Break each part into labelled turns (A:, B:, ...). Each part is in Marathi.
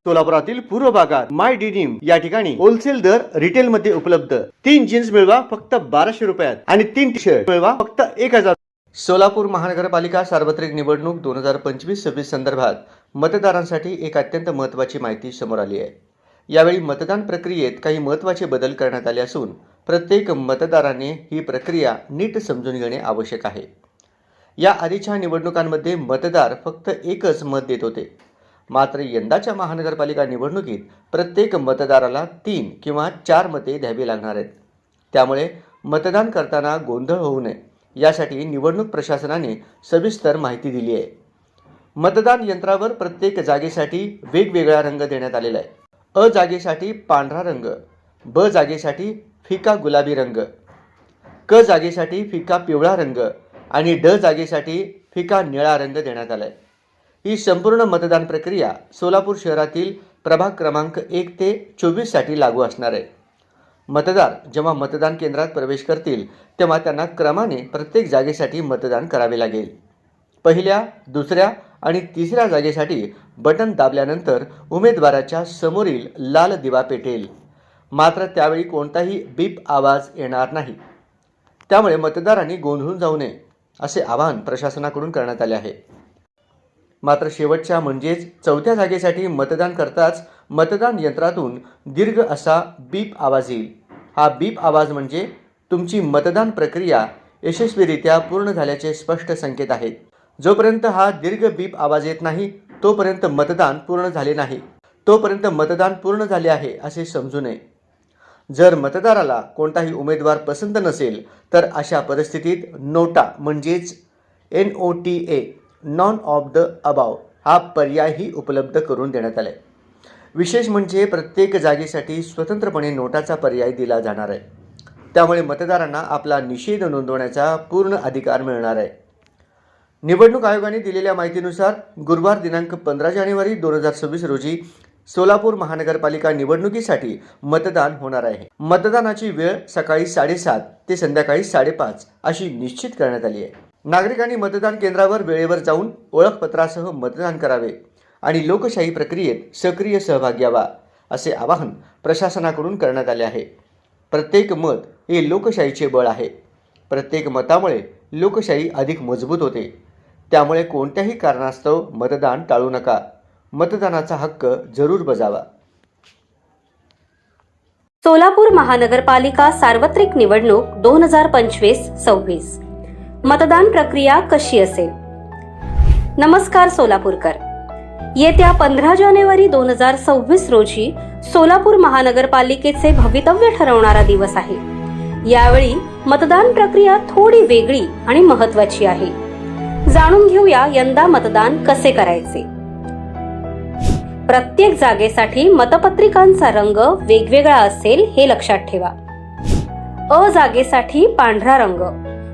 A: सोलापुरातील पूर्व भागात माय डिनिम या ठिकाणी होलसेल दर रिटेल मध्ये उपलब्ध। 3 जीन्स मिळवा फक्त 1200 रुपयात आणि 3 टी शर्ट मिळवा फक्त 1000। सोलापूर महानगरपालिका सार्वत्रिक निवडणूक 2025-26 संदर्भात मतदारांसाठी एक अत्यंत महत्त्वाची माहिती समोर आली आहे। यावेळी मतदान प्रक्रियेत काही महत्त्वाचे बदल करण्यात आले असून प्रत्येक मतदाराने ही प्रक्रिया नीट समजून घेणे आवश्यक आहे। या आधीच्या निवडणुकांमध्ये मतदार फक्त एकच मत देत होते, मात्र यंदाच्या महानगरपालिका निवडणुकीत प्रत्येक मतदाराला 3 किंवा 4 मते द्यावी लागणार आहेत। त्यामुळे मतदान करताना गोंधळ होऊ नये यासाठी निवडणूक प्रशासनाने सविस्तर माहिती दिली आहे। मतदान यंत्रावर प्रत्येक जागेसाठी वेगवेगळा रंग देण्यात आलेला आहे। अ जागेसाठी पांढरा रंग, ब जागेसाठी फिका गुलाबी रंग, क जागेसाठी फिका पिवळा रंग आणि ड जागेसाठी फिका निळा रंग देण्यात आला आहे। ही संपूर्ण मतदान प्रक्रिया सोलापूर शहरातील प्रभाग क्रमांक 1 ते 24 साठी लागू असणार आहे। मतदार जेव्हा मतदान केंद्रात प्रवेश करतील तेव्हा त्यांना क्रमाने प्रत्येक जागेसाठी मतदान करावे लागेल। पहिल्या, दुसऱ्या आणि तिसऱ्या जागेसाठी बटन दाबल्यानंतर उमेदवाराच्या समोरील लाल दिवा पेटेल, मात्र त्यावेळी कोणताही बीप आवाज येणार नाही। त्यामुळे मतदारांनी गोंधळून जाऊ नये असे आवाहन प्रशासनाकडून करण्यात आले आहे। मात्र शेवटच्या म्हणजेच 4थ्या जागेसाठी मतदान करताच मतदान यंत्रातून दीर्घ असा बीप आवाज येईल। हा बीप आवाज म्हणजे तुमची मतदान प्रक्रिया यशस्वीरित्या पूर्ण झाल्याचे स्पष्ट संकेत आहेत। जोपर्यंत हा दीर्घ बीप आवाज येत नाही तोपर्यंत मतदान पूर्ण झाले नाही, तोपर्यंत मतदान पूर्ण झाले आहे असे समजू नये। जर मतदाराला कोणताही उमेदवार पसंत नसेल तर अशा परिस्थितीत नोटा म्हणजेच NOTA none of the above हा पर्यायही उपलब्ध करून देण्यात आला आहे। विशेष म्हणजे प्रत्येक जागेसाठी स्वतंत्रपणे नोटाचा पर्याय दिला जाणार आहे। त्यामुळे मतदारांना आपला निषेध नोंदवण्याचा पूर्ण अधिकार मिळणार आहे। निवडणूक आयोगाने दिलेल्या माहितीनुसार गुरुवार दिनांक 15 जानेवारी 2026 रोजी सोलापूर महानगरपालिका निवडणुकीसाठी मतदान होणार आहे। मतदानाची वेळ सकाळी 7:30 ते संध्याकाळी 5:30 अशी निश्चित करण्यात आली आहे। नागरिकांनी मतदान केंद्रावर वेळेवर जाऊन ओळखपत्रासह मतदान करावे आणि लोकशाही प्रक्रियेत सक्रिय सहभाग घ्यावा असे आवाहन प्रशासनाकडून करण्यात आले आहे। प्रत्येक मत हे लोकशाहीचे बळ आहे। प्रत्येक मतामुळे लोकशाही अधिक मजबूत होते। त्यामुळे कोणत्याही कारणास्तव मतदान टाळू नका। मतदानाचा हक्क जरूर बजावा।
B: सोलापूर महानगरपालिका सार्वत्रिक निवडणूक 2025-26 मतदान प्रक्रिया कशी असेल? नमस्कार सोलापूरकर, येत्या 15 जानेवारी 2026 रोजी सोलापूर महानगरपालिकेचे भवितव्य ठरवणारा दिवस आहे। यावेळी मतदान प्रक्रिया थोडी वेगळी आणि महत्त्वाची आहे। जाणून घेऊया यंदा मतदान कसे करायचे। प्रत्येक जागेसाठी मतपत्रिकांचा रंग वेगवेगळा असेल हे लक्षात ठेवा। अ जागेसाठी पांढरा रंग,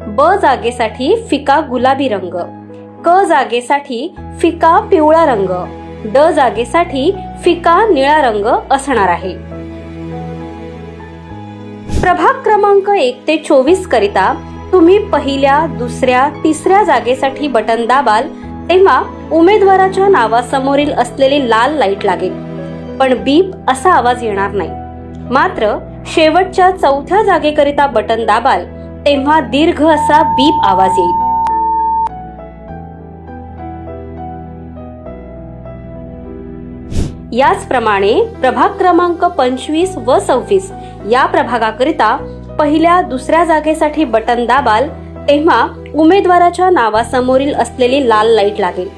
B: ब जागेसाठी फिका गुलाबी रंग, क जागेसाठी फिका पिवळा रंग, ड जागेसाठी फिका निळा रंग असणार आहे। प्रभाग क्रमांक 1 ते 24 करिता तुम्ही पहिल्या, दुसऱ्या, तिसऱ्या जागेसाठी बटन दाबाल तेव्हा उमेदवाराच्या नावासमोरील असलेली लाल लाईट लागेल, पण बीप असा आवाज येणार नाही। मात्र शेवटच्या 4थ्या जागेकरिता बटन दाबाल तेव्हा दीर्घ असा बीप आवाज येईल। याचप्रमाणे प्रभाग क्रमांक 25 व 26 या प्रभागाकरिता पहिल्या, दुसऱ्या जागेसाठी बटन दाबाल तेव्हा उमेदवाराच्या नावासमोरील असलेली लाल लाईट लागेल,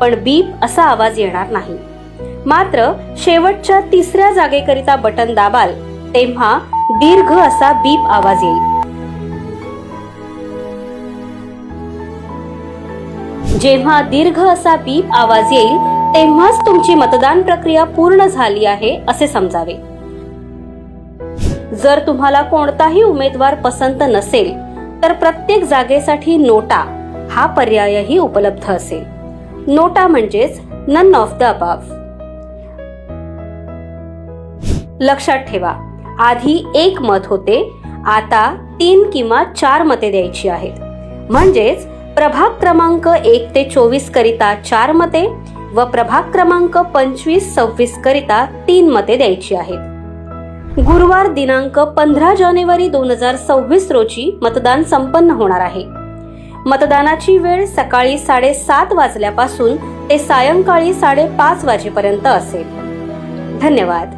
B: पण बीप असा आवाज येणार नाही। मात्र शेवटच्या 3ऱ्या जागेकरिता बटन दाबाल तेव्हा दीर्घ असा बीप आवाज येईल। जेव्हा दीर्घ असा बीप आवाज येईल तेव्हाच तुमची मतदान प्रक्रिया पूर्ण झाली आहे असे समजावे। जर तुम्हाला कोणताही उमेदवार पसंत नसेल तर प्रत्येक जागेसाठी नोटा हा पर्यायही उपलब्ध असेल। नोटा म्हणजेच नन ऑफ द अबाव। लक्षात ठेवा, आधी 1 मत होते, आता 3 किंवा 4 मते द्यायची आहेत। म्हणजेच प्रभाग क्रमांक 1 ते 24 करिता 4 मते, व प्रभाग क्रमांक 25-26 करिता 3 मते द्यायची आहेत. गुरुवार दिनांक 15 जानेवारी 2026 रोजी मतदान संपन्न होणार आहे. मतदानाची वेळ सकाळी 7:30 वाजल्यापासून ते सायंकाळी 5:30 वाजेपर्यंत असेल. धन्यवाद.